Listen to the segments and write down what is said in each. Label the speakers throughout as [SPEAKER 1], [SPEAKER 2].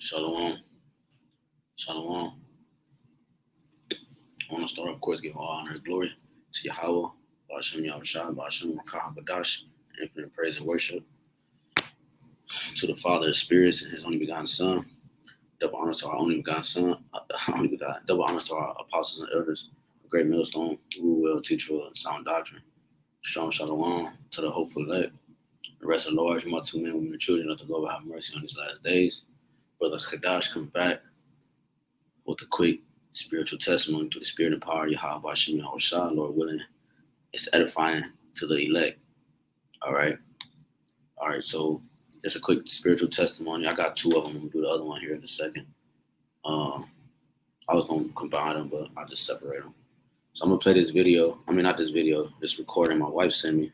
[SPEAKER 1] Shalom. Shalom. I want to start, of course, give all honor and glory to YAHAWAH, BAHASHAM, YAHAWASHI, BAHASHAM, HAQADASH, infinite praise and worship to the Father of spirits and His only begotten Son. Double honor to our only begotten Son. Double honor to our apostles and elders, a great millstone, who will teach you sound doctrine. Shalom to the hopeful elect. The rest of the large, my 2 men, women, and children of the Lord have mercy on these last days. Brother HAQADASH comes back with a quick spiritual testimony through the spirit and power of YAHAWASHI, YAHAWASHI, Lord willing. It's edifying to the elect. All right, so just a quick spiritual testimony. I got 2 of them. I'm going to do the other one here in a second. I was going to combine them, but I'll just separate them. So I'm going to play this video. I mean, not this video, this recording my wife sent me.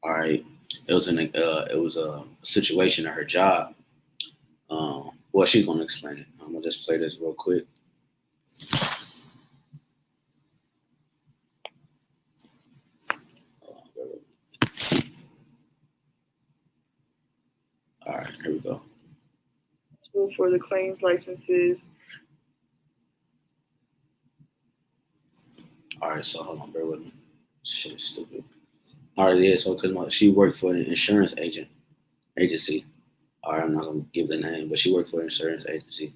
[SPEAKER 1] All right. It was a situation at her job. Well, she's gonna explain it. I'm gonna just play this real quick. All right, here we go.
[SPEAKER 2] For the claims licenses.
[SPEAKER 1] All right, so hold on, bear with me. Shit is stupid. All right, yeah, so because she worked for an insurance agency. All right, I'm not going to give the name, but she worked for an insurance agency.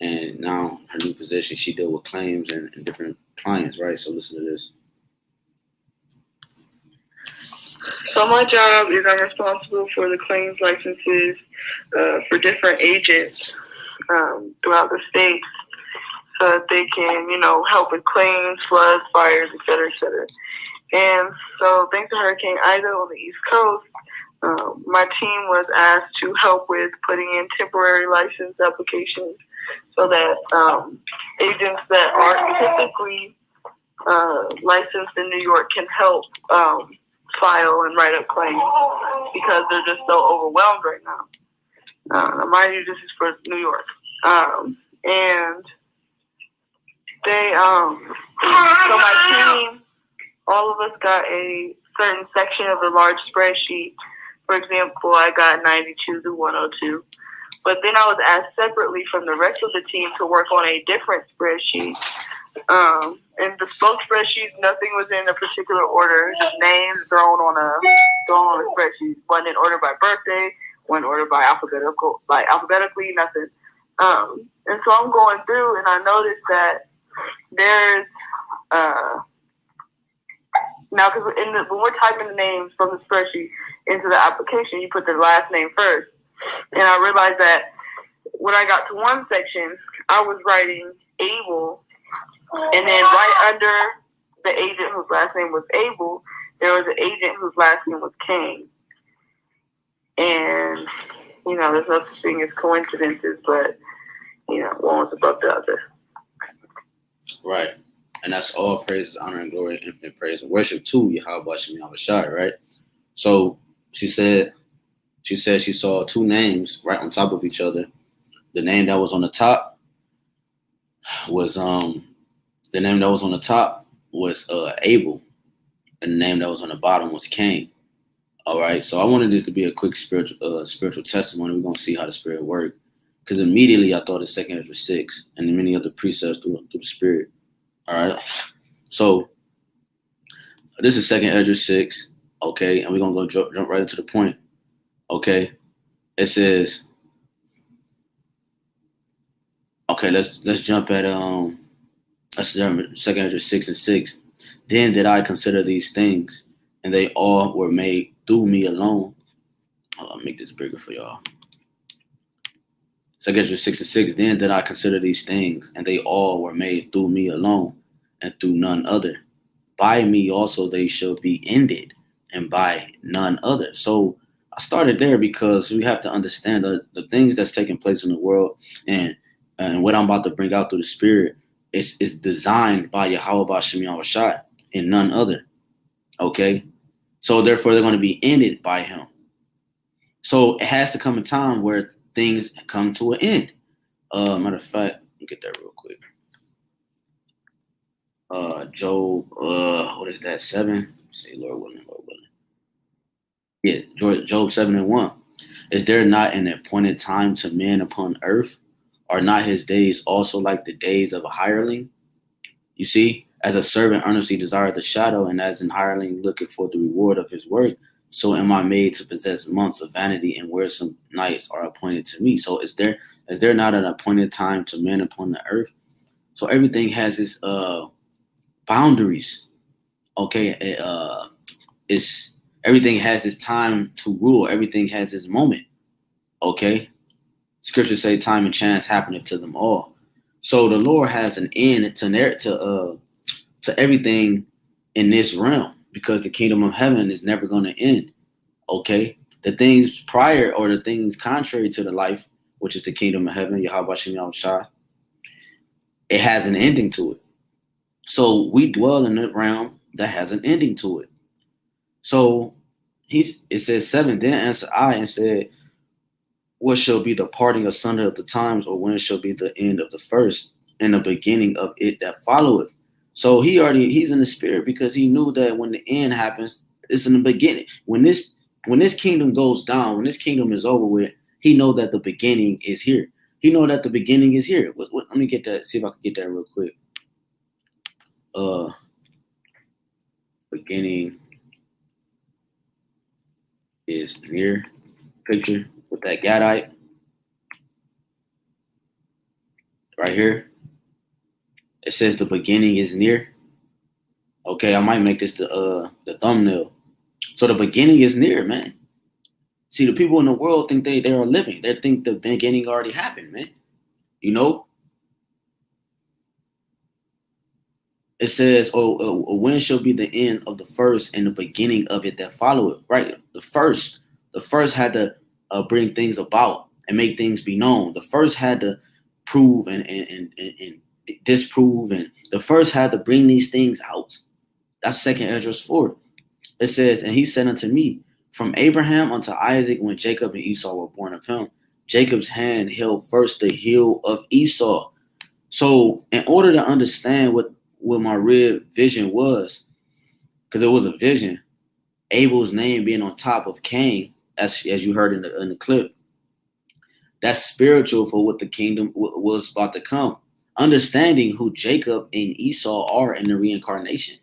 [SPEAKER 1] And now her new position, she deals with claims and different clients, right? So listen to this.
[SPEAKER 2] So my job is I'm responsible for the claims licenses for different agents throughout the state so that they can, help with claims, floods, fires, et cetera, et cetera. And so thanks to Hurricane Ida on the East Coast, my team was asked to help with putting in temporary license applications so that agents that aren't typically licensed in New York can help file and write up claims because they're just so overwhelmed right now. Mind you, this is for New York. And they, so my team, all of us got a certain section of a large spreadsheet. For example, I got 92 to 102. But then I was asked separately from the rest of the team to work on a different spreadsheet. And the both spreadsheets, nothing was in a particular order, just names thrown on a spreadsheet. One in order by birthday, one order by alphabetically, nothing. And so I'm going through and I noticed that there's now, because when we're typing the names from the spreadsheet into the application, you put the last name first. And I realized that when I got to one section, I was writing Abel, and then right under the agent whose last name was Abel, there was an agent whose last name was Cain. And, there's no such thing as coincidences, but, one was above the other.
[SPEAKER 1] Right. And that's all praises, honor, and glory, infinite praise and worship to YAHAWASHI, YAHAWASHI, right? So she said she saw 2 names right on top of each other. The name that was on the top was Abel, and the name that was on the bottom was Cain. All right. So I wanted this to be a quick spiritual testimony. We're gonna see how the spirit worked, because immediately I thought of 2 Ezra 6 and many other precepts through the spirit. All right, so this is 2 Ezra 6, okay, and we're gonna go jump right into the point, okay. It says, okay, let's jump at 2 Ezra 6 and 6. Then did I consider these things, and they all were made through me alone. I'll make this bigger for y'all. 2 Ezra 6 and 6. Then did I consider these things, and they all were made through me alone, and through none other. By me also they shall be ended, and by none other. So I started there because we have to understand the things that's taking place in the world, and what I'm about to bring out through the spirit is designed by YAHAWASHI, YAHAWASHI, and none other. Okay? So therefore they're going to be ended by him. So it has to come a time where things come to an end. Matter of fact, let me get that real quick. Job, what is that? 7. Say, Lord willing, Lord willing. Yeah, Job 7:1. Is there not an appointed time to men upon earth? Are not his days also like the days of a hireling? You see, as a servant earnestly desireth the shadow, and as an hireling looketh for the reward of his work, so am I made to possess months of vanity, and wearisome nights are appointed to me. So is there not an appointed time to men upon the earth? So everything has its boundaries. Okay, it's everything has its time to rule. Everything has its moment. Okay, scriptures say time and chance happeneth to them all. So the Lord has an end to everything in this realm, because the kingdom of heaven is never going to end. Okay, the things prior or the things contrary to the life, which is the kingdom of heaven, YAHWASHI, it has an ending to it. So we dwell in a realm that has an ending to it. So it says 7, then answered I and said, what shall be the parting asunder of the times, or when shall be the end of the first, and the beginning of it that followeth? So he's in the spirit, because he knew that when the end happens, it's in the beginning. When this kingdom goes down, when this kingdom is over with, he know that the beginning is here. He know that the beginning is here. Let me get that. See if I can get that real quick. Beginning is near. Picture with that Gadite right here. It says the beginning is near. Okay, I might make this the thumbnail. So the beginning is near, man. See, the people in the world think they are living. They think the beginning already happened, man. You know? It says, when shall be the end of the first and the beginning of it that follow it? Right? The first had to bring things about and make things be known. The first had to prove and disprove, and the first had to bring these things out. That's 2 Esdras 4. It says, and he said unto me, from Abraham unto Isaac, when Jacob and Esau were born of him, Jacob's hand held first the heel of Esau. So in order to understand what my real vision was, because it was a vision, Abel's name being on top of Cain, as you heard in the clip, that's spiritual for what the kingdom was about to come. Understanding who Jacob and Esau are in the reincarnation.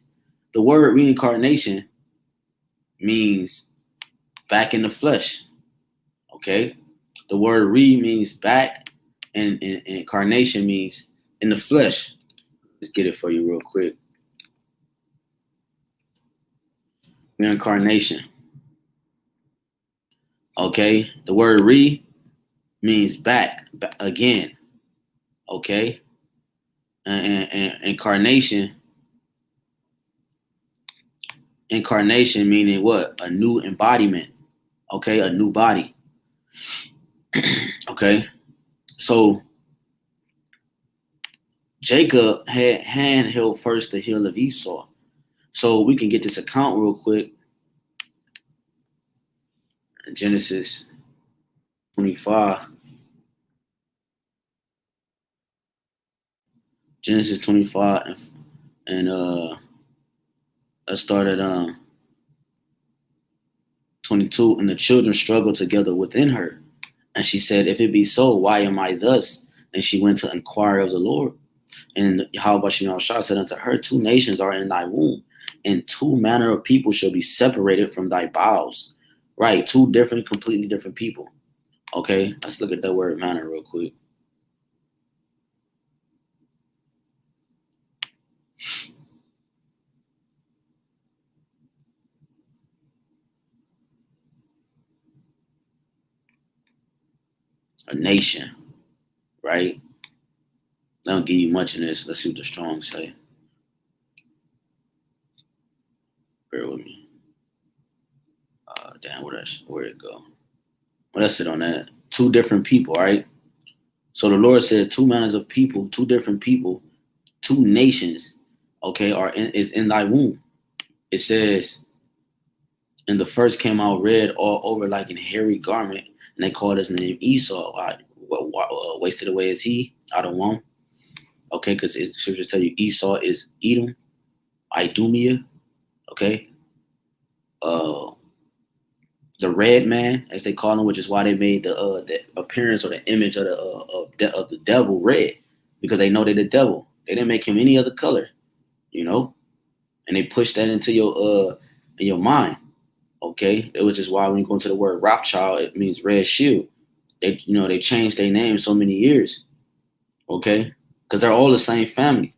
[SPEAKER 1] The word reincarnation means back in the flesh. Okay, the word re means back, and incarnation means in the flesh. Let's get it for you real quick. Reincarnation. Okay, the word re means back again. Okay, and incarnation meaning what? A new embodiment. Okay, a new body. Okay, so Jacob had hand held first the heel of Esau. So we can get this account real quick. Genesis 25. Genesis 25 and let's start at 22. And the children struggled together within her. And she said, if it be so, why am I thus? And she went to inquire of the Lord. And YAHWASHI said unto her, 2 nations are in thy womb, and 2 manner of people shall be separated from thy bowels. Right, 2 different, completely different people. Okay, let's look at that word manner real quick. A nation, right? They don't give you much in this. Let's see what the strong say. Bear with me. Damn, where'd it go? Well, let's sit on that. 2 different people, right? So the Lord said 2 manners of people, 2 different people, 2 nations, okay, is in thy womb. It says, and the first came out red all over like an hairy garment, and they called his name Esau. Wasted away is he out of one. Okay, because the scriptures tell you Esau is Edom, Idumea. Okay. the red man, as they call him, which is why they made the appearance or the image of the devil red, because they know they're the devil. They didn't make him any other color, you know, and they pushed that into your in your mind, okay? Which is why when you go into the word Rawchaa, it means red shield. They changed their name so many years, okay, because they're all the same family.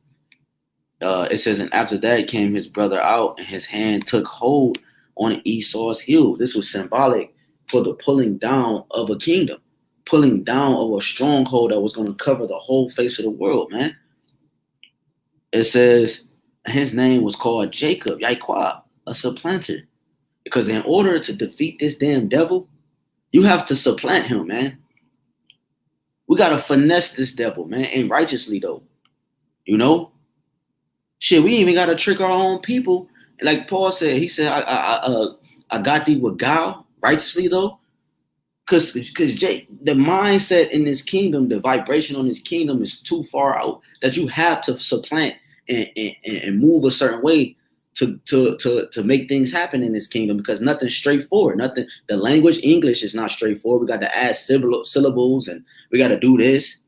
[SPEAKER 1] It says, and after that came his brother out, and his hand took hold on Esau's heel. This was symbolic for the pulling down of a kingdom, pulling down of a stronghold that was going to cover the whole face of the world, man. It says his name was called Jacob, YAHWAH, a supplanter. Because in order to defeat this damn devil, you have to supplant him, man. We got to finesse this devil, man, and righteously, though. You know? Shit, we even got to trick our own people. Like Paul said, he said, I got thee with guile, righteously, though. Because the mindset in this kingdom, the vibration on this kingdom is too far out that you have to supplant and move a certain way to make things happen in this kingdom, because nothing's straightforward. Nothing. The language English is not straightforward. We got to add syllables, and we got to do this.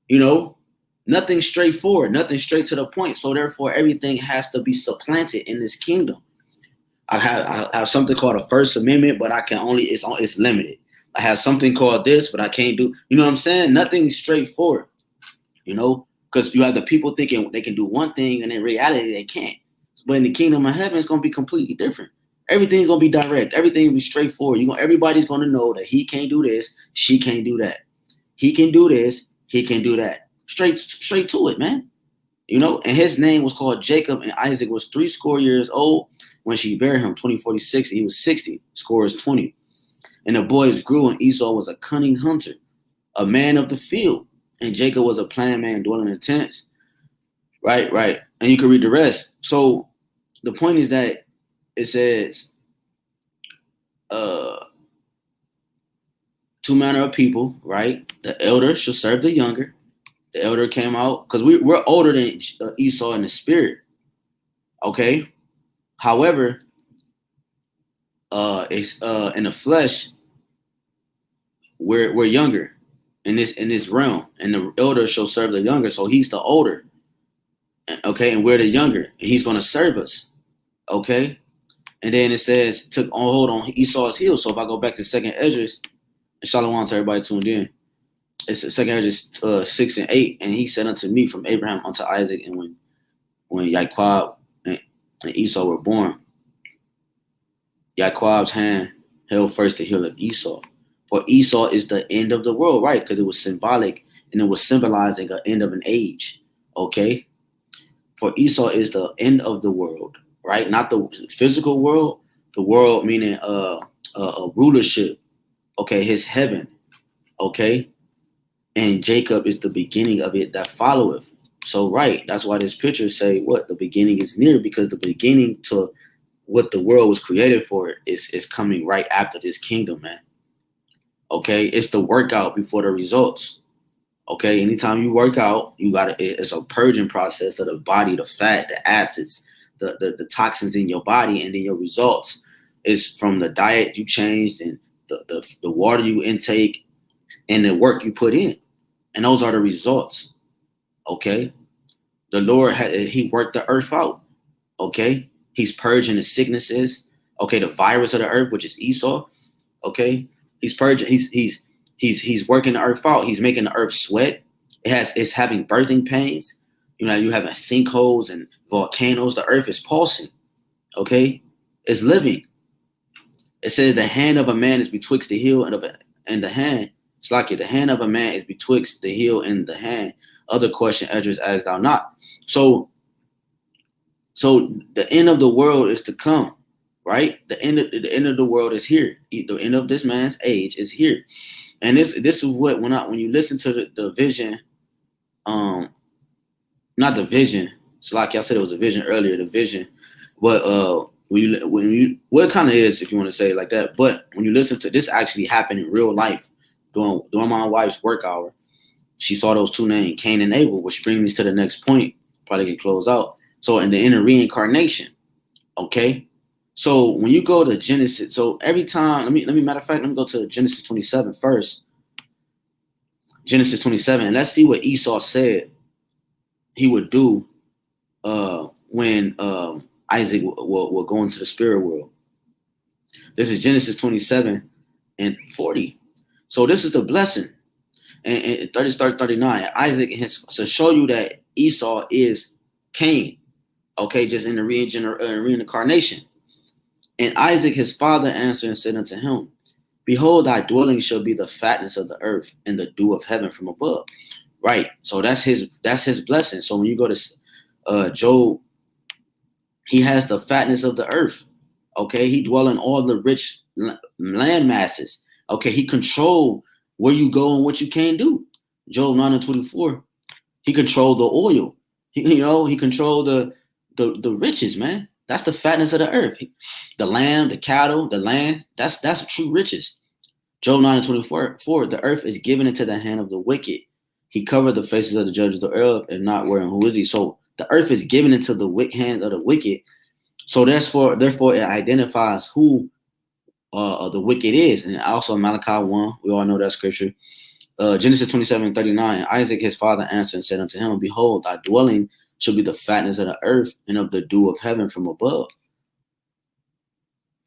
[SPEAKER 1] You know, nothing's straightforward. Nothing straight to the point. So therefore, everything has to be supplanted in this kingdom. I have something called a First Amendment, but I can only it's limited. I have something called this, but I can't do. You know what I'm saying? Nothing's straightforward. You know, because you have the people thinking they can do one thing, and in reality they can't. But in the kingdom of heaven, it's going to be completely different. Everything's going to be direct. Everything will be straightforward. Everybody's going to know that he can't do this, she can't do that. He can do this, he can do that. Straight to it, man. You know, and his name was called Jacob, and Isaac was 80 years old when she bare him, 46, and he was 60. Score is 20. And the boys grew, and Esau was a cunning hunter, a man of the field, and Jacob was a plain man dwelling in tents. Right. And you can read the rest. So the point is that it says, two manner of people, right? The elder shall serve the younger. The elder came out because we're older than Esau in the spirit. Okay. However, it's in the flesh, we're younger in this realm, and the elder shall serve the younger. So he's the older. Okay, and we're the younger, and he's going to serve us. Okay, and then it says took on hold on Esau's heel. So if I go back to Second Esdras, and Shalom to everybody tuned in, it's Second Esdras 6 and 8, and he said unto me from Abraham unto Isaac, and when YAHWAH and Esau were born, YAHWAH's hand held first the heel of Esau, for Esau is the end of the world, right? Because it was symbolic, and it was symbolizing an end of an age. Okay. For Esau is the end of the world, right? Not the physical world, the world meaning a rulership, okay, his heaven, okay? And Jacob is the beginning of it that followeth. So, right, that's why this picture say what? The beginning is near, because the beginning to what the world was created for is coming right after this kingdom, man. Okay, it's the workout before the results. Okay, anytime you work out, it's a purging process of the body, the fat, the acids, the toxins in your body, and then your results is from the diet you changed and the water you intake and the work you put in. And those are the results. Okay, the Lord he worked the earth out. Okay, he's purging the sicknesses. Okay, the virus of the earth, which is Esau. Okay, he's purging. He's working the earth out. He's making the earth sweat. It's having birthing pains. You know, you having sinkholes and volcanoes. The earth is pulsing. Okay, it's living. It says the hand of a man is betwixt the heel and the hand. It's like the hand of a man is betwixt the heel and the hand. Other question, Esdras, asked thou not. So the end of the world is to come, right? The end of the world is here. The end of this man's age is here. And this is what when you listen to the vision, not the vision. It's like I said, it was a vision earlier. The vision, but when you well, it kind of is if you want to say it like that. But when you listen to this, actually happened in real life during my wife's work hour. She saw those two names, Cain and Abel, which brings me to the next point. Probably can close out. So in the inner reincarnation, okay. So when you go to Genesis, so every time, let me matter of fact, let me go to Genesis 27 first. Genesis 27, and let's see what Esau said he would do when Isaac will go into the spirit world. This is Genesis 27 and 40. So this is the blessing. And 30 start 39. Isaac and his, to show you that Esau is Cain. Okay, just in the reincarnation. And Isaac his father answered and said unto him, behold, thy dwelling shall be the fatness of the earth and the dew of heaven from above. Right. So that's his blessing. So when you go to Job, he has the fatness of the earth. Okay, he dwell in all the rich land masses. Okay, he control where you go and what you can't do. Job 9 and 24. He controlled the oil. He controlled the riches, man. That's the fatness of the earth. The lamb, the cattle, the land. That's true riches. Job 9 and 24. The earth is given into the hand of the wicked. He covered the faces of the judges of the earth and not wearing. Who is he? So the earth is given into the hand of the wicked. So therefore, it identifies who the wicked is. And also Malachi 1, we all know that scripture. Genesis 27:39. Isaac his father answered and said unto him, behold, thy dwelling shall be the fatness of the earth and of the dew of heaven from above.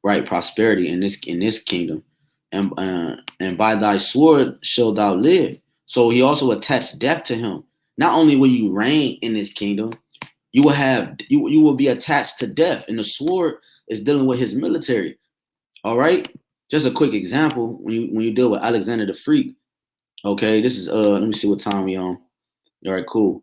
[SPEAKER 1] Right, prosperity in this kingdom. And by thy sword shalt thou live. So he also attached death to him. Not only will you reign in this kingdom, you will be attached to death. And the sword is dealing with his military. All right. Just a quick example. When you deal with Alexander the Freak. Okay, this is let me see what time we on. All right, cool.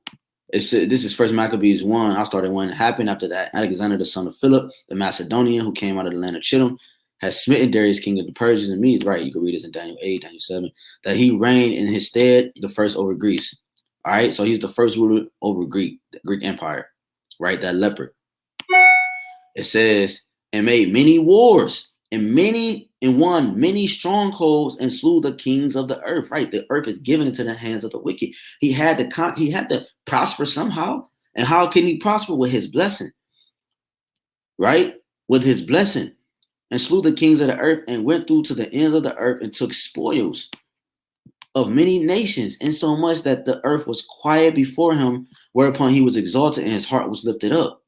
[SPEAKER 1] This is First Maccabees 1. I started when it happened after that. Alexander the son of Philip, the Macedonian, who came out of the land of Chittim, has smitten Darius, king of the Persians and Medes. Right, you can read this in Daniel 8, Daniel 7. That he reigned in his stead, the first over Greece. All right, so he's the first ruler over the Greek Empire. Right, that leopard. It says, and made many wars and won many strongholds and slew the kings of the earth. Right, the earth is given into the hands of the wicked. He had to prosper somehow. And how can he prosper? With his blessing. Right, with his blessing. And slew the kings of the earth and went through to the ends of the earth and took spoils of many nations, insomuch that the earth was quiet before him, whereupon he was exalted and his heart was lifted up.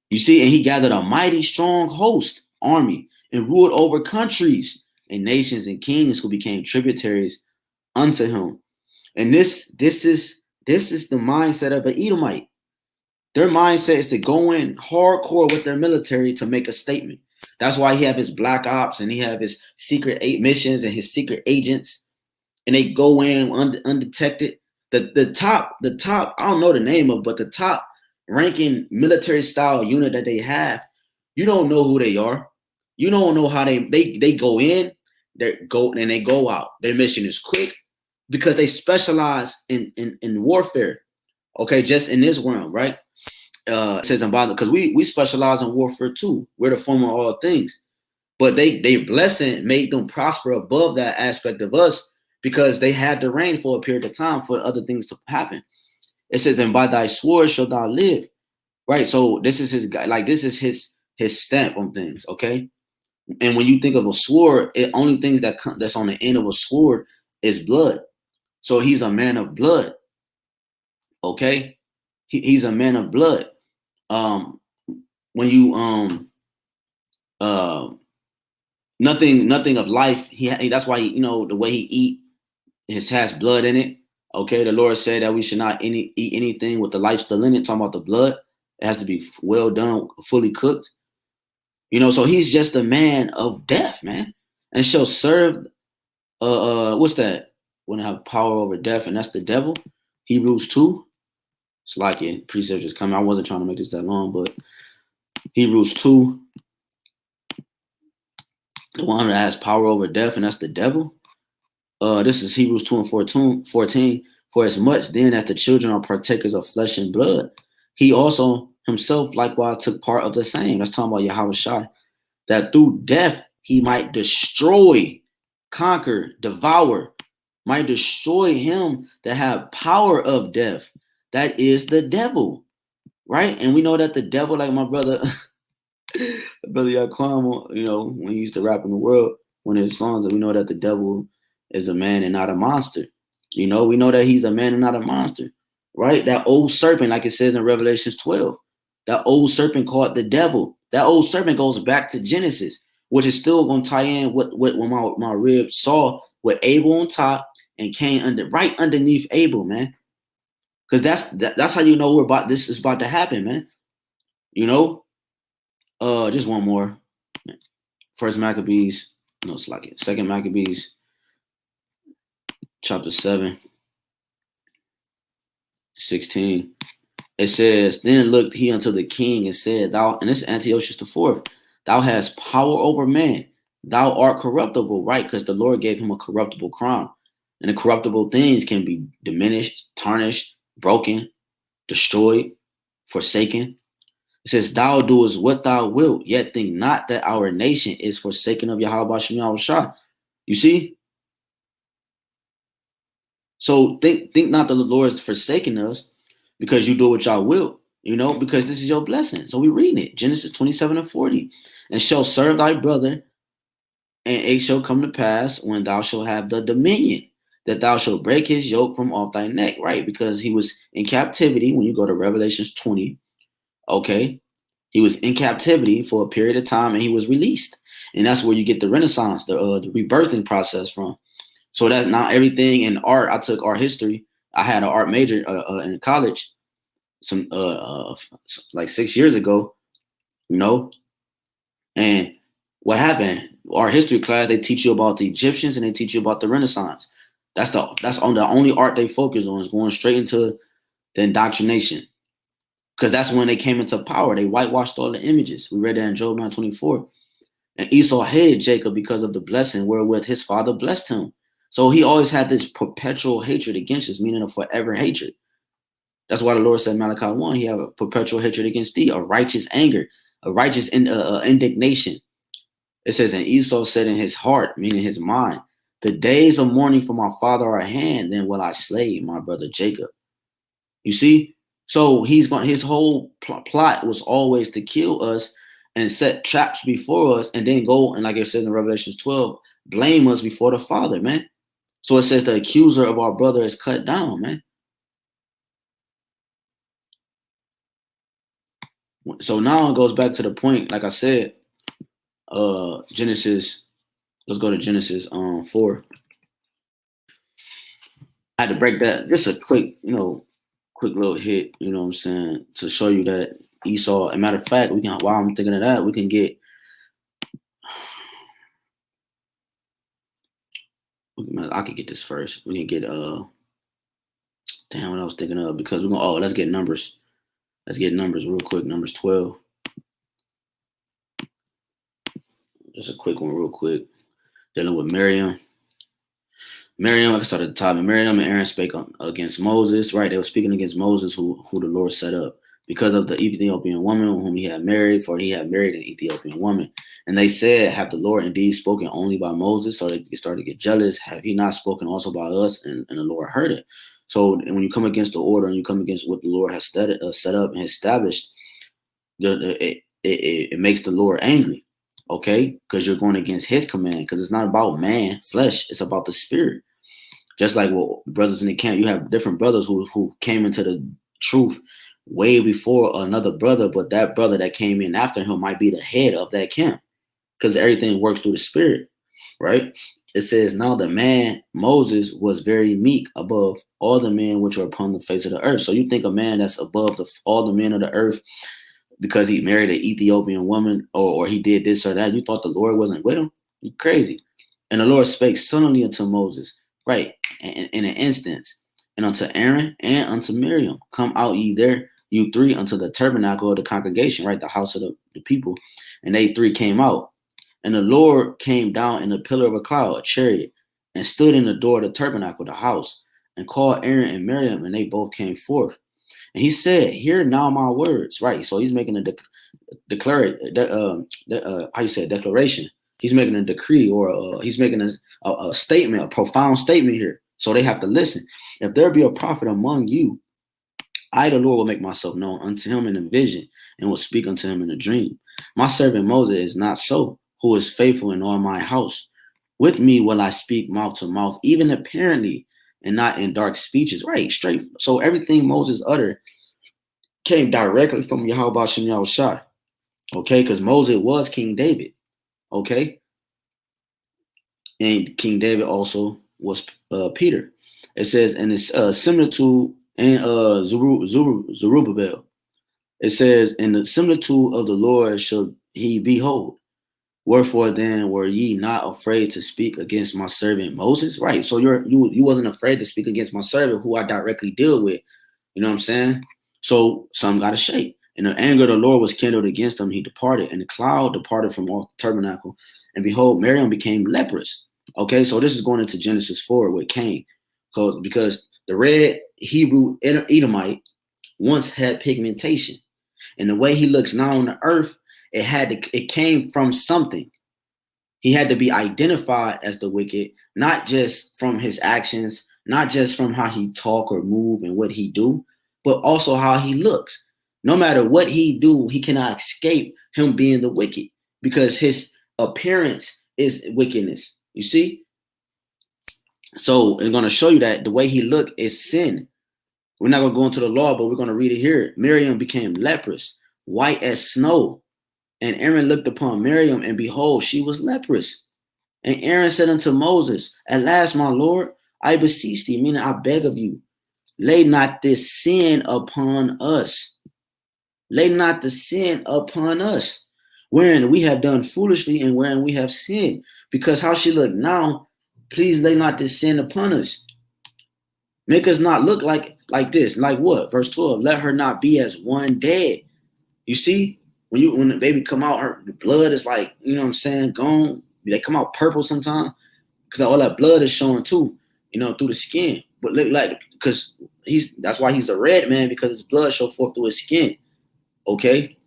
[SPEAKER 1] You see, and he gathered a mighty strong host, army, and ruled over countries and nations and kings who became tributaries unto him. And this is the mindset of an Edomite. Their mindset is to go in hardcore with their military to make a statement. That's why he have his black ops and he have his secret missions and his secret agents. And they go in undetected. The top, I don't know the name of, but the top ranking military style unit that they have, you don't know who they are. You don't know how they go in, they go out. Their mission is quick because they specialize in warfare. Okay, just in this realm, right? It says because we specialize in warfare too. We're the former of all things. But they blessing made them prosper above that aspect of us, because they had to reign for a period of time for other things to happen. It says, and by thy sword shalt thou live. Right. So this is his guy, like this is his stamp on things. Okay. And when you think of a sword, it only things that's on the end of a sword is blood. So he's a man of blood. Okay. He's a man of blood. When you nothing of life, that's why the way he eat, it has blood in it. Okay, the Lord said that we should not eat anything with the life still in it. Talking about the blood, it has to be well done, fully cooked. So he's just a man of death, man, and shall serve. What's that? When I have power over death, and that's the devil. Hebrews 2. It's like it. Precept just coming. I wasn't trying to make this that long, but Hebrews 2. The one that has power over death, and that's the devil. This is Hebrews 2 and 14. For as much then as the children are partakers of flesh and blood, he also himself likewise took part of the same. That's talking about YAHWASHI, that through death he might destroy, conquer, devour, might destroy him that have power of death. That is the devil, right? And we know that the devil, like my brother Brother Yaquam, you know, when he used to rap in the world, one of his songs, we know that the devil is a man and not a monster. You know, we know that he's a man and not a monster, right? That old serpent, like it says in Revelations 12, that old serpent called the devil. That old serpent goes back to Genesis, which is still going to tie in with when my rib saw with Abel on top and Cain right underneath Abel, man. Because that's how you know this is about to happen, man. You know, just one more. First Maccabees, no, it's like it. Second Maccabees, chapter 7, 16. It says, then looked he unto the king and said, thou, and this is Antiochus the fourth, thou hast power over man. Thou art corruptible, right? Because the Lord gave him a corruptible crown. And the corruptible things can be diminished, tarnished, broken, destroyed, forsaken. It says, thou doest what thou wilt, yet think not that our nation is forsaken of YAHWASHI. You see? So think not that the Lord is forsaking us because you do what y'all will, you know, because this is your blessing. So we reading it, Genesis 27 and 40. And shall serve thy brother, and it shall come to pass when thou shalt have the dominion, that thou shalt break his yoke from off thy neck, right? Because he was in captivity when you go to Revelations 20, okay? He was in captivity for a period of time and he was released. And that's where you get the Renaissance, the rebirthing process from. So that's not everything in art. I took art history. I had an art major in college some like 6 years ago, you know. And what happened? Art history class, they teach you about the Egyptians and they teach you about the Renaissance. That's on the only art they focus on is going straight into the indoctrination. Because that's when they came into power. They whitewashed all the images. We read that in Job 9:24. And Esau hated Jacob because of the blessing wherewith his father blessed him. So he always had this perpetual hatred against us, meaning a forever hatred. That's why the Lord said, Malachi 1, he have a perpetual hatred against thee, a righteous anger, a righteous indignation. It says, and Esau said in his heart, meaning his mind, the days of mourning for my father are at hand, then will I slay my brother Jacob. You see? So his whole plot was always to kill us and set traps before us and then go, and like it says in Revelations 12, blame us before the Father, man. So it says the accuser of our brother is cut down, man. So now it goes back to the point, like I said, Genesis, let's go to Genesis 4. I had to break that, just a quick, quick little hit, you know what I'm saying, to show you that Esau, as a matter of fact, we can, while I'm thinking of that, we can get, I could get this first. We can get, damn, what I was thinking of, because we're going to, let's get Numbers. Let's get Numbers real quick, Numbers 12. Just a quick one real quick. Dealing with Miriam. Miriam, I can start at the top. And Miriam and Aaron spake against Moses, right? They were speaking against Moses, who the Lord set up, because of the Ethiopian woman whom he had married, for he had married an Ethiopian woman. And they said, have the Lord indeed spoken only by Moses? So they started to get jealous. Have he not spoken also by us? And the Lord heard it. So when you come against the order and you come against what the Lord has set up and established, it makes the Lord angry, okay? Because you're going against his command, because it's not about man, flesh. It's about the spirit. Just like brothers in the camp, you have different brothers who came into the truth way before another brother, but that brother that came in after him might be the head of that camp, because everything works through the spirit, right? It says, now the man Moses was very meek above all the men which are upon the face of the earth. So you think a man that's above all the men of the earth because he married an Ethiopian woman, or he did this or that, you thought the Lord wasn't with him? You're crazy. And the Lord spake suddenly unto Moses, right, in an instance, and unto Aaron and unto Miriam, come out ye there, you three, unto the tabernacle of the congregation, right, the house of the people. And they three came out. And the Lord came down in a pillar of a cloud, a chariot, and stood in the door of the tabernacle, the house, and called Aaron and Miriam, and they both came forth. And he said, hear now my words, right? So he's making a declaration. He's making a decree, or he's making a statement, a profound statement here. So they have to listen. If there be a prophet among you, I, the Lord, will make myself known unto him in a vision, and will speak unto him in a dream. My servant Moses is not so, who is faithful in all my house. With me will I speak mouth to mouth, even apparently, and not in dark speeches. Right, straight. So everything Moses uttered came directly from YAHWASHI. Okay, because Moses was King David. Okay, and King David also was Peter. It says, and it's similar to Zerubbabel. It says, in the similitude of the Lord shall he behold. Wherefore then were ye not afraid to speak against my servant Moses? Right. So you wasn't afraid to speak against my servant who I directly deal with. You know what I'm saying? So some got to shake. And the anger of the Lord was kindled against him. He departed, and the cloud departed from off the tabernacle. And behold, Miriam became leprous. Okay, so this is going into Genesis 4 with Cain. Because the red Hebrew Edomite once had pigmentation. And the way he looks now on the earth, it came from something. He had to be identified as the wicked, not just from his actions, not just from how he talk or move and what he do, but also how he looks. No matter what he do, he cannot escape him being the wicked because his appearance is wickedness. You see? So I'm going to show you that the way he look is sin. We're not going to go into the law, but we're going to read it here. Miriam became leprous, white as snow. And Aaron looked upon Miriam, and behold, she was leprous. And Aaron said unto Moses, at last, my Lord, I beseech thee, meaning I beg of you, lay not this sin upon us. Lay not the sin upon us, wherein we have done foolishly and wherein we have sinned. Because how she look now, please lay not this sin upon us. Make us not look like this. Like what? Verse 12, let her not be as one dead. You see, when the baby come out, the blood is like, you know what I'm saying, gone. They come out purple sometimes because all that blood is showing too, you know, through the skin. But look like, because that's why he's a red man, because his blood show forth through his skin. Okay,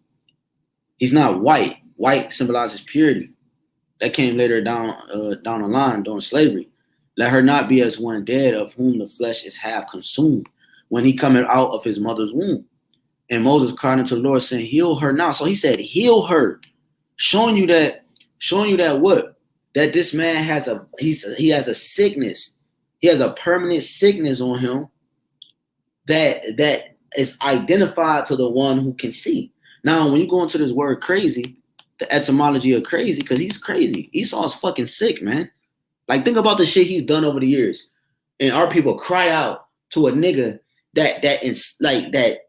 [SPEAKER 1] he's not white. White symbolizes purity. That came later down the line during slavery. Let her not be as one dead, of whom the flesh is half consumed, when he cometh out of his mother's womb. And Moses cried unto the Lord, saying, heal her now. So he said, heal her, showing you that what? That this man has he has a sickness. He has a permanent sickness on him that is identified to the one who can see. Now, when you go into this word crazy, the etymology of crazy, because he's crazy. Esau's fucking sick, man. Like, think about the shit he's done over the years. And our people cry out to a nigga that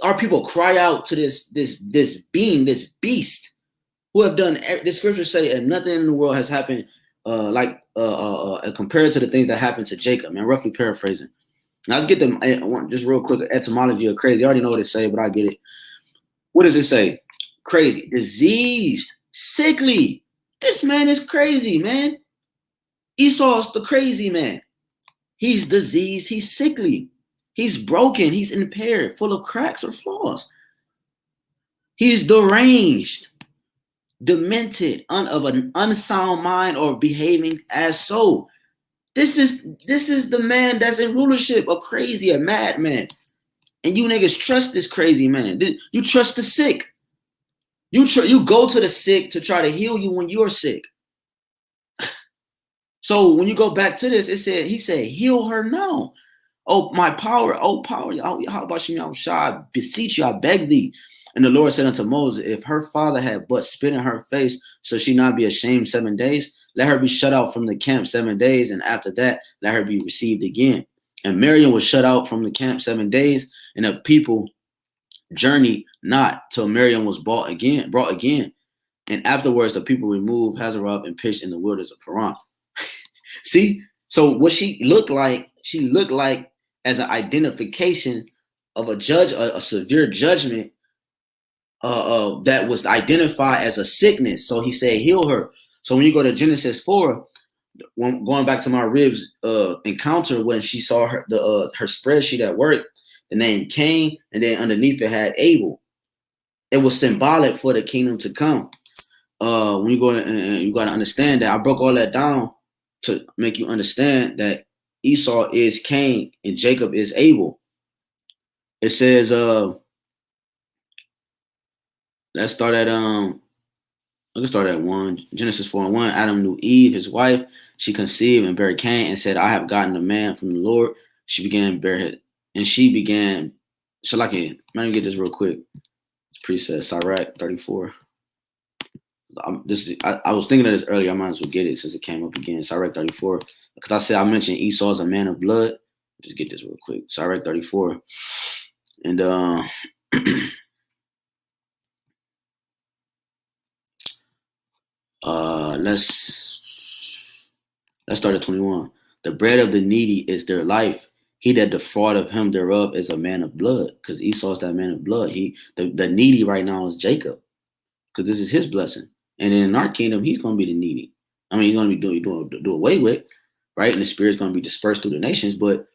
[SPEAKER 1] our people cry out to this being, this beast, who have done, the scriptures say, and nothing in the world has happened compared to the things that happened to Jacob, man, roughly paraphrasing. Now let's get them just real quick, etymology of crazy. I already know what it say, but I get it. What does it say? Crazy, diseased, sickly. This man is crazy, man. Esau's the crazy man. He's diseased, he's sickly. He's broken, he's impaired, full of cracks or flaws. He's deranged, demented, of an unsound mind, or behaving as so. This is the man that's in rulership, a crazy, a madman. And you niggas trust this crazy man. You trust the sick. You go to the sick to try to heal you when you're sick. So when you go back to this, he said, heal her now. Oh, my power, how about you, I beseech you, I beg thee. And the Lord said unto Moses, if her father had but spit in her face, shall she not be ashamed 7 days? Let her be shut out from the camp 7 days, and after that, let her be received again. And Miriam was shut out from the camp 7 days, and the people journeyed not till Miriam was brought again. And afterwards, the people removed Hazarab and pitched in the wilderness of Paran. See, so what she looked like as an identification of a judge, a severe judgment that was identified as a sickness. So he said, heal her. So when you go to Genesis 4, going back to my ribs encounter, when she saw her spreadsheet at work, the name Cain, and then underneath it had Abel. It was symbolic for the kingdom to come. When you go and you got to understand that I broke all that down to make you understand that Esau is Cain and Jacob is Abel. It says, let's start at let's start at 1. Genesis 4:1. Adam knew Eve, his wife. She conceived and bare Cain and said, I have gotten a man from the Lord. She began bear his, and she began. So like it. Let me get this real quick. It's preset Sirach 34. I was thinking of this earlier. I might as well get it since it came up again. Sirach 34. Because I said I mentioned Esau is a man of blood. Just get this real quick. Sirach 34. And let's start at 21. The bread of the needy is their life. He that defraudeth him thereof is a man of blood. Because Esau is that man of blood. The needy right now is Jacob. Because this is his blessing. And in our kingdom, he's going to be the needy. I mean, he's going to be do away with, right? And the spirit's going to be dispersed through the nations. But,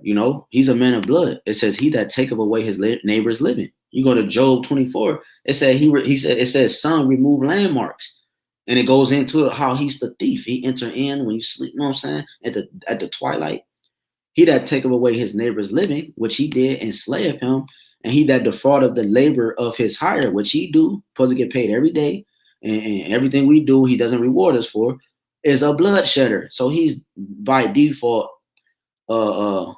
[SPEAKER 1] you know, he's a man of blood. It says, he that taketh away his neighbor's living. You go to Job 24. It said, it says, son, remove landmarks. And it goes into how he's the thief. He enter in when you sleep, you know what I'm saying? At the twilight. He that taketh away his neighbor's living, which he did, and slayeth him. And he that defraudeth the labor of his hire, which he do, supposed to get paid every day. And everything we do, he doesn't reward us for, is a bloodshedder. So he's by default a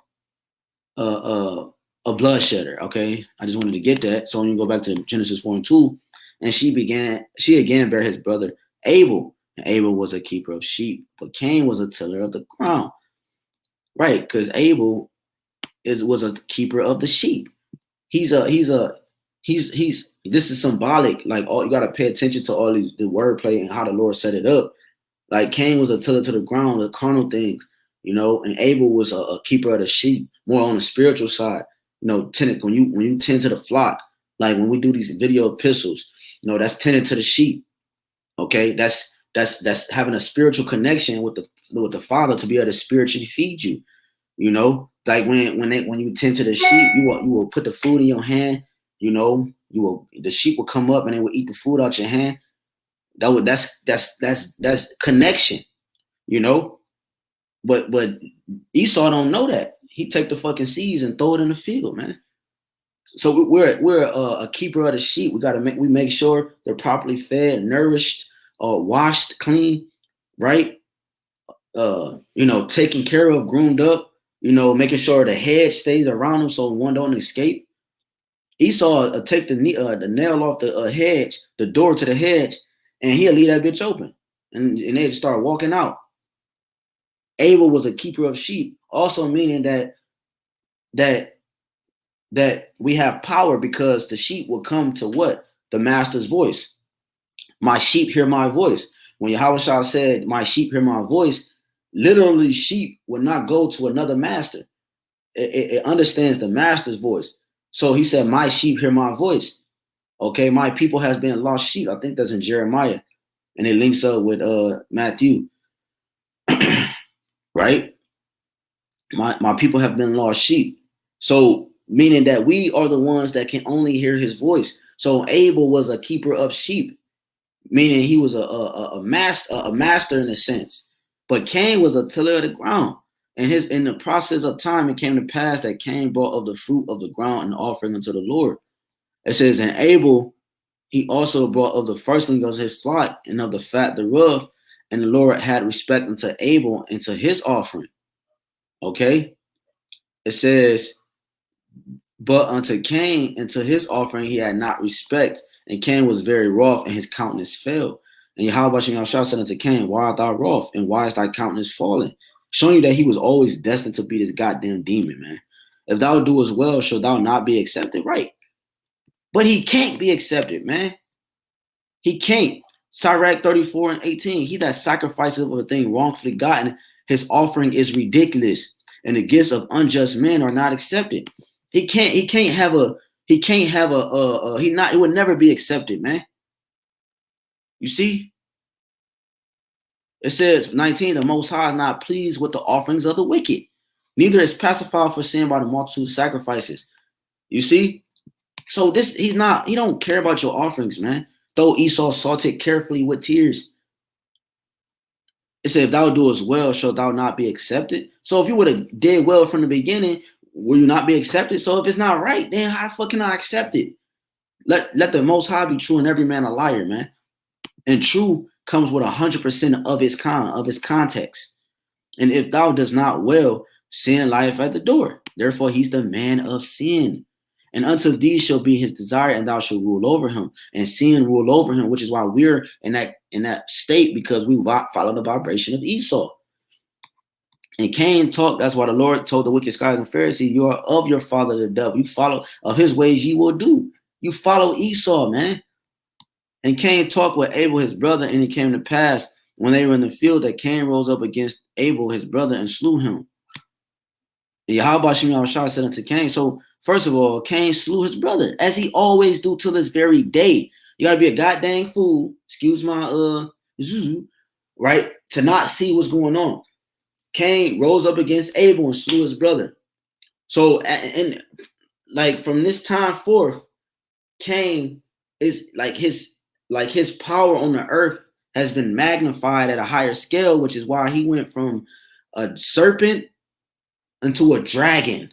[SPEAKER 1] bloodshedder. Okay, I just wanted to get that. So when you go back to Genesis 4:2, and she again bare his brother Abel, and Abel was a keeper of sheep, but Cain was a tiller of the ground. Right, because Abel was a keeper of the sheep. He's this is symbolic. Like, all you gotta pay attention to all the wordplay and how the Lord set it up. Like, Cain was a tiller to the ground, the carnal things, you know, and Abel was a keeper of the sheep, more on the spiritual side. You know, when you tend to the flock, like when we do these video epistles, you know, that's tending to the sheep. Okay, that's having a spiritual connection with the Father to be able to spiritually feed you. You know, like when you tend to the sheep, you will put the food in your hand. You know, the sheep will come up and they will eat the food out your hand. That's connection. You know, but Esau don't know that. He take the fucking seeds and throw it in the field, man. So we're a keeper of the sheep. We make sure they're properly fed, nourished, washed, clean, right? You know, taken care of, groomed up. You know, making sure the hedge stays around them so one don't escape. Esau take the nail off the hedge, the door to the hedge, and he'll leave that bitch open, and they'd start walking out. Abel was a keeper of sheep, also meaning that we have power because the sheep will come to what? The master's voice. My sheep hear my voice. When YAHWASHI said, my sheep hear my voice, literally sheep would not go to another master. It understands the master's voice. So he said, my sheep hear my voice. Okay, my people has been lost sheep. I think that's in Jeremiah. And it links up with Matthew. Right? My people have been lost sheep. So meaning that we are the ones that can only hear his voice. So Abel was a keeper of sheep, meaning he was a master in a sense. But Cain was a tiller of the ground. And in the process of time, it came to pass that Cain brought of the fruit of the ground and offering unto the Lord. It says, and Abel, he also brought of the firstling of his flock and of the fat thereof. And the Lord had respect unto Abel and to his offering. Okay. It says, but unto Cain and to his offering he had not respect. And Cain was very wroth, and his countenance fell. And YAHWASHI said unto Cain, why art thou wroth, and why is thy countenance fallen? Showing you that he was always destined to be this goddamn demon, man. If thou doest well, shall thou not be accepted? Right. But he can't be accepted, man. He can't. Sirach 34:18. He that sacrifices of a thing wrongfully gotten, his offering is ridiculous, and the gifts of unjust men are not accepted. It would never be accepted, man. You see? It says 19, the Most High is not pleased with the offerings of the wicked, neither is pacified for sin by the multitude of sacrifices. You see? So he don't care about your offerings, man. Though Esau sought it carefully with tears. It said, if thou doest well, shalt thou not be accepted? So if you would have did well from the beginning, will you not be accepted? So if it's not right, then how the fuck can I accept it? Let the Most High be true and every man a liar, man. And true comes with 100% of its context. And if thou does not well, sin lieth at the door. Therefore, he's the man of sin. And unto these shall be his desire, and thou shalt rule over him, and sin rule over him, which is why we're in that state, because we follow the vibration of Esau. And Cain talked. That's why the Lord told the wicked scribes and Pharisees, you are of your father the devil. You follow of his ways, ye will do. You follow Esau, man. And Cain talked with Abel, his brother, and it came to pass when they were in the field that Cain rose up against Abel, his brother, and slew him. And YAHWASHI said unto Cain, so first of all, Cain slew his brother, as he always do to this very day. You gotta be a goddamn fool, excuse my right, to not see what's going on. Cain rose up against Abel and slew his brother. So, and like from this time forth, Cain is like his power on the earth has been magnified at a higher scale, which is why he went from a serpent into a dragon.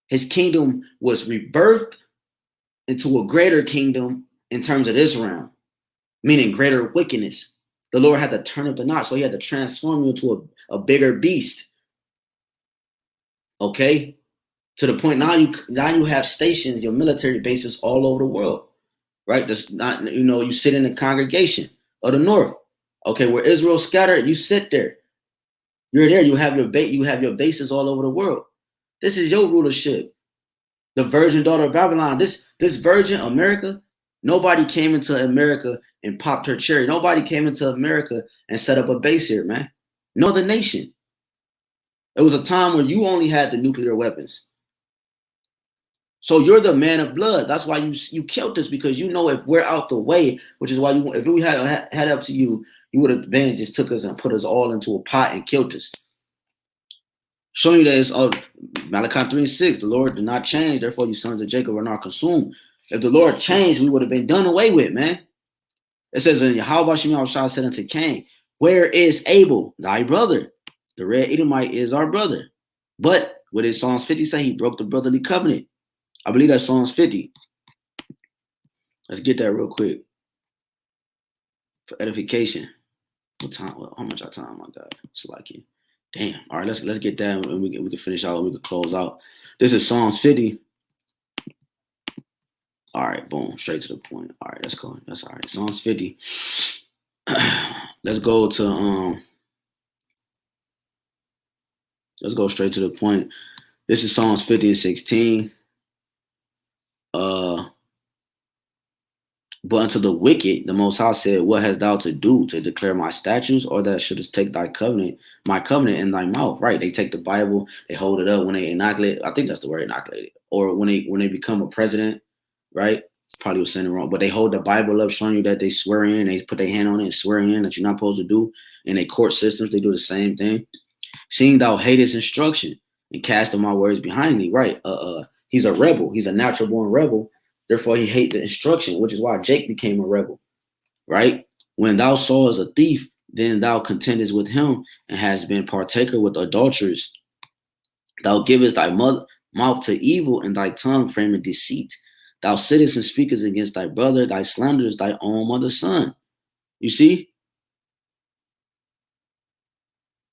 [SPEAKER 1] His kingdom was rebirthed into a greater kingdom in terms of this realm, meaning greater wickedness. The Lord had to turn up the notch, so he had to transform you into a bigger beast. Okay? To the point now you have stations, your military bases all over the world. Right? That's not, you sit in the congregation of the north. Okay, where Israel scattered, you sit there. You're there. You have your bases all over the world. This is your rulership. The virgin daughter of Babylon. This virgin America, nobody came into America and popped her cherry. Nobody came into America and set up a base here, man. No other nation. It was a time where you only had the nuclear weapons. So you're the man of blood. That's why you killed us, because you know if we're out the way, which is why if we had up to you, you would have been just took us and put us all into a pot and killed us. Showing you that it's Malachi 3:6, the Lord did not change, therefore you sons of Jacob are not consumed. If the Lord changed, we would have been done away with, man. It says in YAHWASHI said unto Cain, where is Abel, thy brother? The red Edomite is our brother. But what did Psalms 50 say? He broke the brotherly covenant. I believe that's Psalms 50. Let's get that real quick for edification. What time? How much our time? My God, it's like it. Damn. All right, let's get that, and we can finish out. We can close out. This is Psalms 50. All right, boom, straight to the point. All right, let's go. That's all right. Psalms 50. Let's go straight to the point. This is Psalms 50:16. But unto the wicked, the Most High said, what hast thou to do to declare my statutes, or that shouldest take my covenant in thy mouth? Right? They take the Bible, they hold it up when they inoculate. I think that's the word, inoculated, or when they become a president, right? Probably was saying it wrong, but they hold the Bible up, showing you that they swear in, they put their hand on it and swear in that you're not supposed to do. In their court systems, they do the same thing. Seeing thou hatest instruction and casting my words behind thee, right? He's a rebel. He's a natural born rebel. Therefore, he hates the instruction, which is why Jake became a rebel, right? When thou sawest a thief, then thou contendest with him and hast been partaker with adulterers. Thou givest thy mouth to evil and thy tongue framing deceit. Thou sittest and speakest against thy brother, thy slanderest thy own mother's son. You see?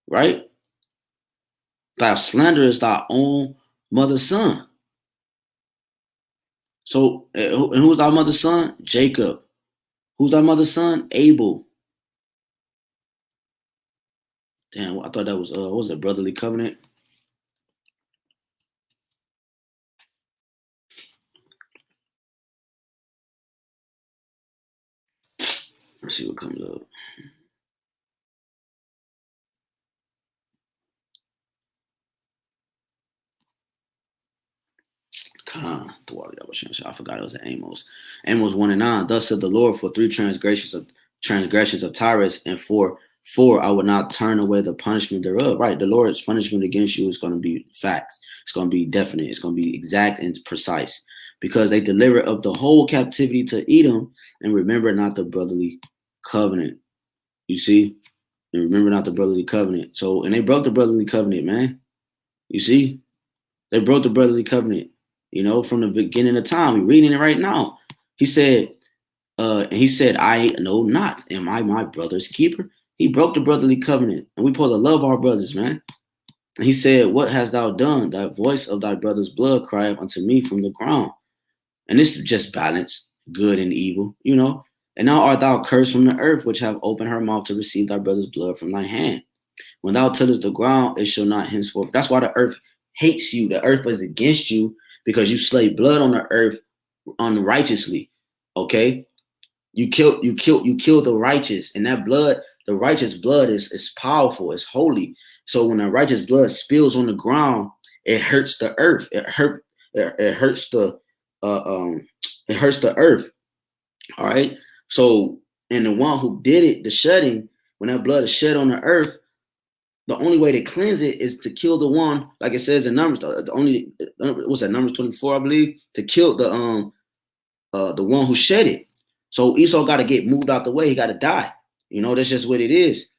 [SPEAKER 1] Right? Thou slanderest thy own mother's son. So, and who's thy mother's son? Jacob. Who's thy mother's son? Abel. Damn, I thought that was what was it, brotherly covenant? Let's see what comes up. I forgot it was in Amos. Amos 1:9. Thus said the Lord, for 3 transgressions of Tyrus, and for 4 I will not turn away the punishment thereof. Right, the Lord's punishment against you is going to be facts. It's going to be definite. It's going to be exact and precise, because they delivered up the whole captivity to Edom and remember not the brotherly covenant. You see, and remember not the brotherly covenant. So, and they broke the brotherly covenant, man. You see, they broke the brotherly covenant. You know, from the beginning of time. We're reading it right now. He said, I know not. Am I my brother's keeper? He broke the brotherly covenant. And we supposed to love our brothers, man. And he said, what hast thou done? Thy voice of thy brother's blood crieth unto me from the ground. And this is just balance, good and evil, you know. And now art thou cursed from the earth, which have opened her mouth to receive thy brother's blood from thy hand. When thou tillest the ground, it shall not henceforth. That's why the earth hates you. The earth was against you because you slayed blood on the earth unrighteously. Okay, you killed the righteous, and that blood, the righteous blood is powerful, it's holy. So when the righteous blood spills on the ground, it hurts the earth. It hurts the it hurts the earth. All right. So, and the one who did it, the shedding, when that blood is shed on the earth, the only way to cleanse it is to kill the one, like it says in Numbers. The only, what's that, Numbers 24, I believe, to kill the one who shed it. So Esau got to get moved out the way. He got to die. You know, that's just what it is.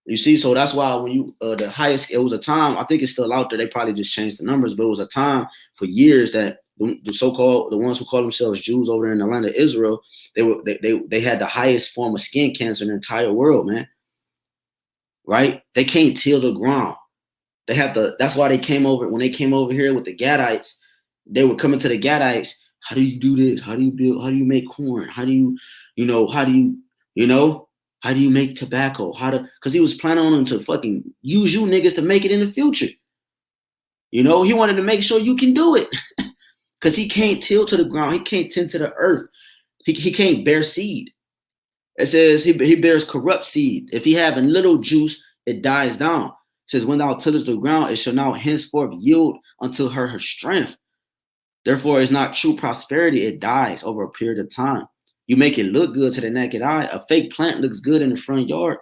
[SPEAKER 1] You see, so that's why when you the highest, it was a time. I think it's still out there. They probably just changed the numbers, but it was a time for years that the so-called, the ones who call themselves Jews over there in the land of Israel, they had the highest form of skin cancer in the entire world, man. Right? They can't till the ground. They have to. That's why they came over. When they came over here with the Gadites, they were coming to the Gadites. How do you do this? How do you build? How do you make corn? How do you, how do you make tobacco? Because he was planning on them to fucking use you niggas to make it in the future. You know, he wanted to make sure you can do it. Because he can't till to the ground. He can't tend to the earth. He can't bear seed. It says he bears corrupt seed. If he having little juice, it dies down. It says, when thou tillest the ground, it shall now henceforth yield unto her strength. Therefore, it's not true prosperity. It dies over a period of time. You make it look good to the naked eye. A fake plant looks good in the front yard.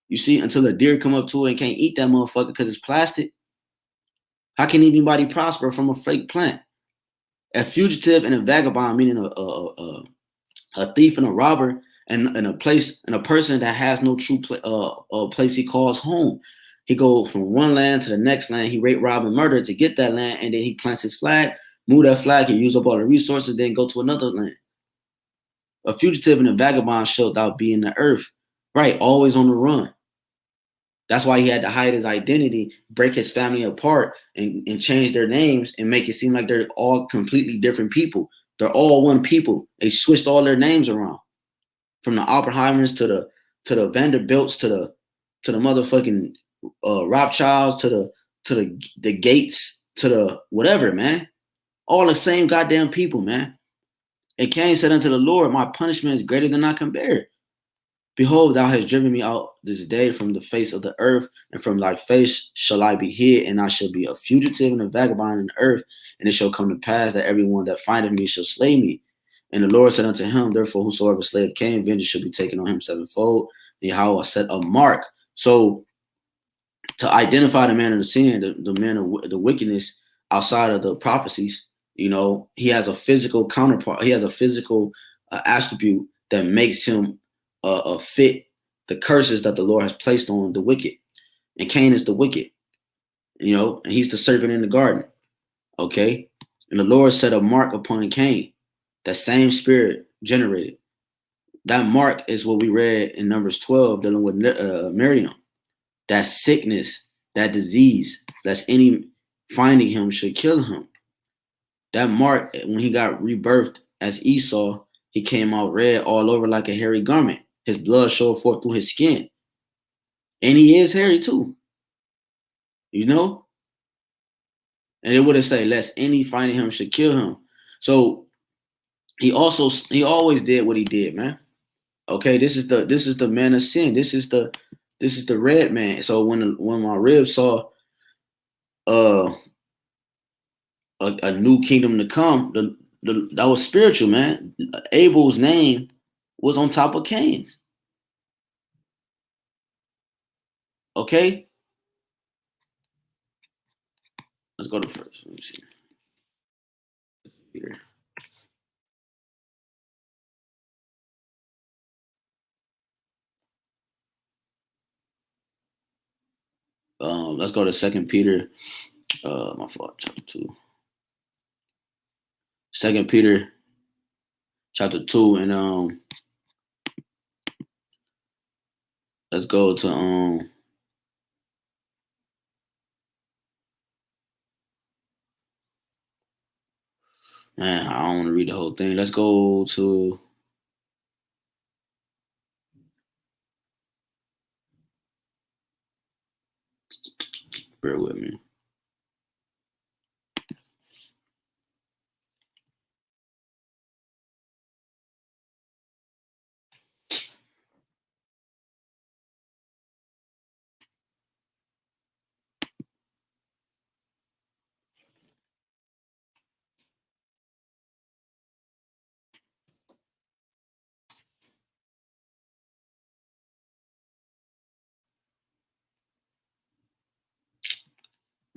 [SPEAKER 1] You see, until a deer come up to it and can't eat that motherfucker because it's plastic. How can anybody prosper from a fake plant? A fugitive and a vagabond, meaning a thief and a robber, and a person that has no true place he calls home. He goes from one land to the next land. He rape, rob, and murder to get that land, and then he plants his flag, move that flag, and use up all the resources, then go to another land. A fugitive and a vagabond shalt thou be in the earth, right? Always on the run. That's why he had to hide his identity, break his family apart, and change their names and make it seem like they're all completely different people. They're all one people. They switched all their names around, from the Oppenheimers to the Vanderbilts to the motherfucking Rawchaas to the Gates to the whatever, man. All the same goddamn people, man. And Cain said unto the Lord, my punishment is greater than I can bear. Behold, thou hast driven me out this day from the face of the earth, and from thy face shall I be hid, and I shall be a fugitive and a vagabond in the earth. And it shall come to pass that everyone that findeth me shall slay me. And the Lord said unto him, therefore, whosoever slayeth Cain, vengeance shall be taken on him sevenfold. And Yahawah set a mark. So to identify the man of the sin, the man of the wickedness outside of the prophecies, he has a physical counterpart. He has a physical attribute that makes him fit the curses that the Lord has placed on the wicked. And Cain is the wicked, and he's the serpent in the garden. Okay. And the Lord set a mark upon Cain. That same spirit generated. That mark is what we read in Numbers 12, dealing with Miriam. That sickness, that disease, that's any finding him should kill him. That mark, when he got rebirthed as Esau, he came out red all over like a hairy garment. His blood showed forth through his skin. And he is hairy too. And it would have said, lest any finding him should kill him. So he always did what he did, man. Okay, this is the man of sin. This is the red man. So when my ribs saw a new kingdom to come, that was spiritual, man. Abel's name was on top of Cain's. Okay, let's go to first. Let me see. Here. Let's go to 2 Peter. My fault, chapter 2. Second Peter chapter 2, and let's go to man, I don't want to read the whole thing. Let's go to bear with me.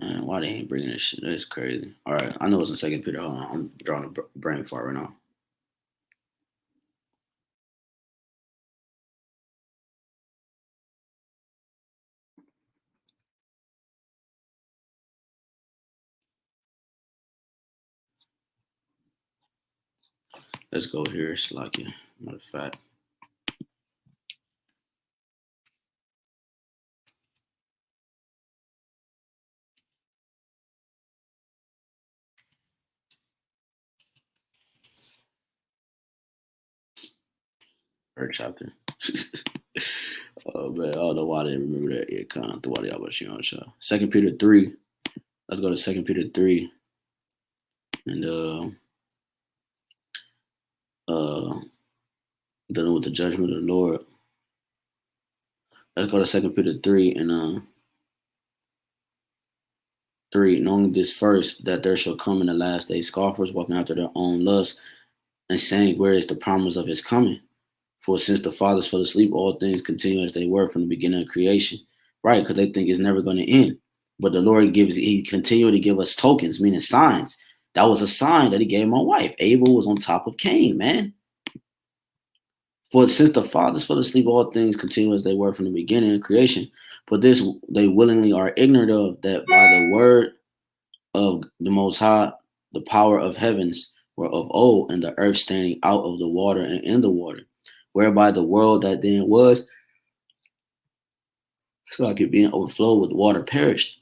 [SPEAKER 1] Man, why they ain't bringing this shit? That's crazy. All right, I know it's in Second Peter. Hold on, I'm drawing a brain fart right now. Let's go here. It's like it. Matter of fact. Third chapter. Oh man, I don't know why I didn't remember that. Yeah, Khan, through YAHWASHI. Second Peter 3. Let's go to Second Peter 3. And dealing with the judgment of the Lord. Let's go to Second Peter 3 and 3. Knowing this first, that there shall come in the last days scoffers walking after their own lusts, and saying, where is the promise of his coming? For since the fathers fell asleep, all things continue as they were from the beginning of creation. Right, because they think it's never going to end. But the Lord he continued to give us tokens, meaning signs. That was a sign that he gave my wife. Abel was on top of Cain, man. For since the fathers fell asleep, all things continue as they were from the beginning of creation. For this they willingly are ignorant of, that by the word of the Most High, the power of heavens were of old, and the earth standing out of the water and in the water, whereby the world that then was, so like it being overflowed with water, perished.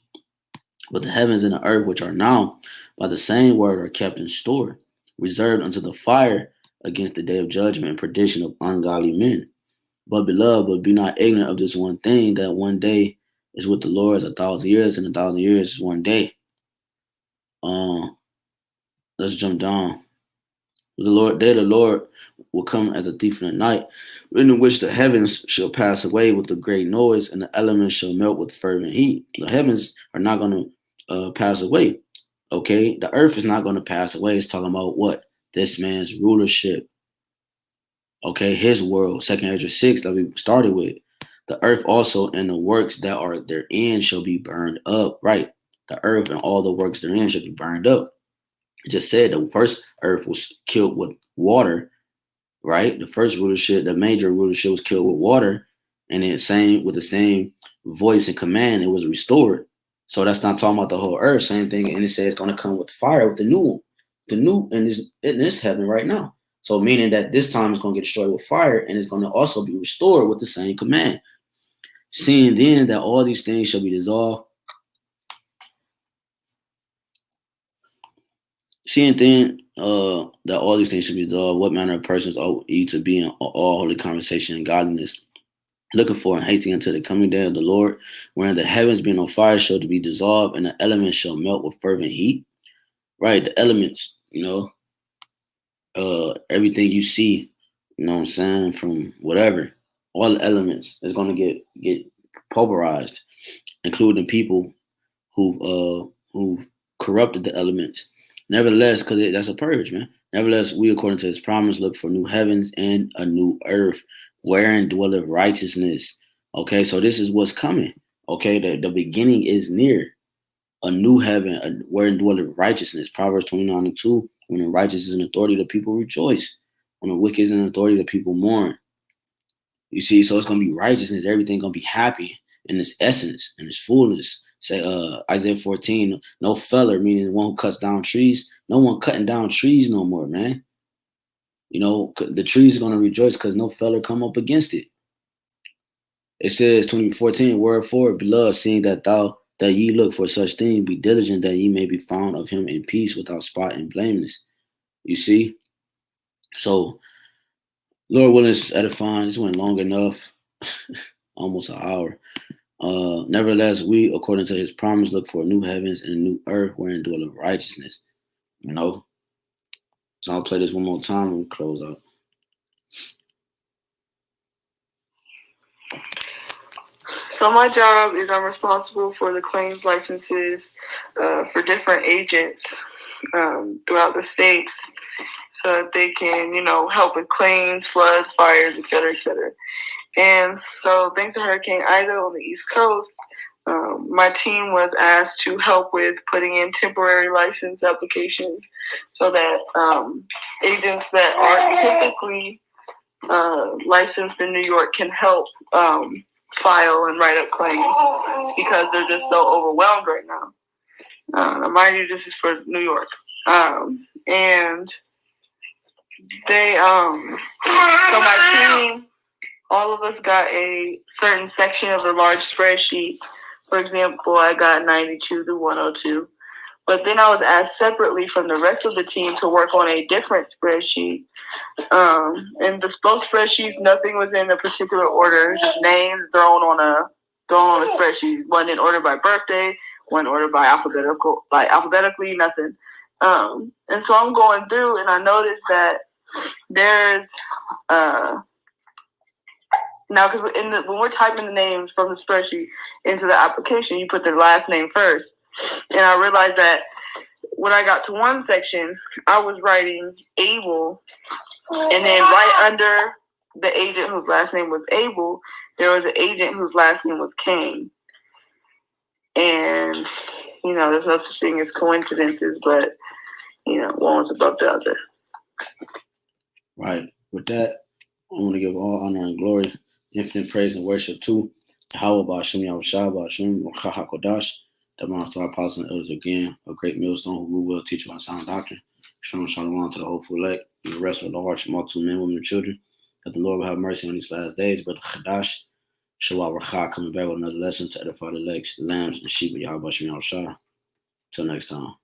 [SPEAKER 1] But the heavens and the earth, which are now by the same word, are kept in store, reserved unto the fire against the day of judgment and perdition of ungodly men. But beloved, but be not ignorant of this one thing, that one day is with the Lord as 1,000 years, and 1,000 years is one day. Let's jump down. The day of the Lord will come as a thief in the night, in which the heavens shall pass away with a great noise, and the elements shall melt with fervent heat. The heavens are not going to pass away. Okay, the earth is not going to pass away. It's talking about what? This man's rulership. Okay, his world. 2 Ezra 6 that we started with. The earth also and the works that are therein shall be burned up. Right, the earth and all the works therein shall be burned up. It just said the first earth was killed with water, right? The first rulership, the major rulership, was killed with water, and then same with the same voice and command, it was restored. So that's not talking about the whole earth. Same thing, and it says it's going to come with fire, with the new in this heaven right now. So meaning that this time it's going to get destroyed with fire, and it's going to also be restored with the same command. Seeing then that all these things shall be dissolved. Seeing then that all these things should be dissolved, what manner of persons ought ye to be in all holy conversation and godliness, looking for and hasting until the coming day of the Lord, wherein the heavens being on fire shall to be dissolved, and the elements shall melt with fervent heat. Right, the elements, everything you see, you know what I'm saying, from whatever, all the elements is going to get pulverized, including people who corrupted the elements. Nevertheless, because that's a purge, man. Nevertheless, we, according to his promise, look for new heavens and a new earth, wherein dwelleth righteousness. Okay, so this is what's coming. Okay, the beginning is near. A new heaven, wherein dwelleth righteousness. Proverbs 29:2. When the righteous is in authority, the people rejoice. When the wicked is in authority, the people mourn. You see, so it's going to be righteousness. Everything going to be happy in its essence, in its fullness. Say Isaiah 14, no feller, meaning the one who cuts down trees. No one cutting down trees no more, man. You know, the trees are gonna rejoice because no feller come up against it. It says 2014, word for it, beloved, seeing that ye look for such things, be diligent that ye may be found of him in peace without spot and blameless. You see? So, Lord willing, it's edifying. This went long enough, almost an hour. Nevertheless, we, according to his promise, look for new heavens and a new earth wherein dwelleth righteousness. You know? So I'll play this one more time and we close out.
[SPEAKER 2] So my job is I'm responsible for the claims licenses for different agents throughout the states so that they can, help with claims, floods, fires, et cetera, et cetera. And so thanks to Hurricane Ida on the East Coast, my team was asked to help with putting in temporary license applications so that agents that aren't typically licensed in New York can help file and write up claims because they're just so overwhelmed right now. Mind you, this is for New York. And they, so my team, all of us got a certain section of a large spreadsheet. For example, I got 92 to 102. But then I was asked separately from the rest of the team to work on a different spreadsheet. And both spreadsheets, nothing was in a particular order, just names thrown on a spreadsheet. One in order by birthday, one order by alphabetically, nothing. And so I'm going through and I noticed that there's now, because when we're typing the names from the spreadsheet into the application, you put their last name first. And I realized that when I got to one section, I was writing Abel, and then right under the agent whose last name was Abel, there was an agent whose last name was Cain. And, there's no such thing as coincidences, but, one was above the other.
[SPEAKER 1] Right. With that, I want to give all honor and glory, infinite praise and worship to YAHAWAH, BAHASHAM, YAHAWASHI, HAQADASH. That belongs to our apostles and elders again, a great millstone who will teach you on sound doctrine. Strong shalom to the hopeful elect and the rest of the large multitude men, women, and children. That the Lord will have mercy on these last days. Brother Rawchaa, Rawchaa coming back with another lesson to edify the legs, lambs, and sheep of Yahweh. Till next time.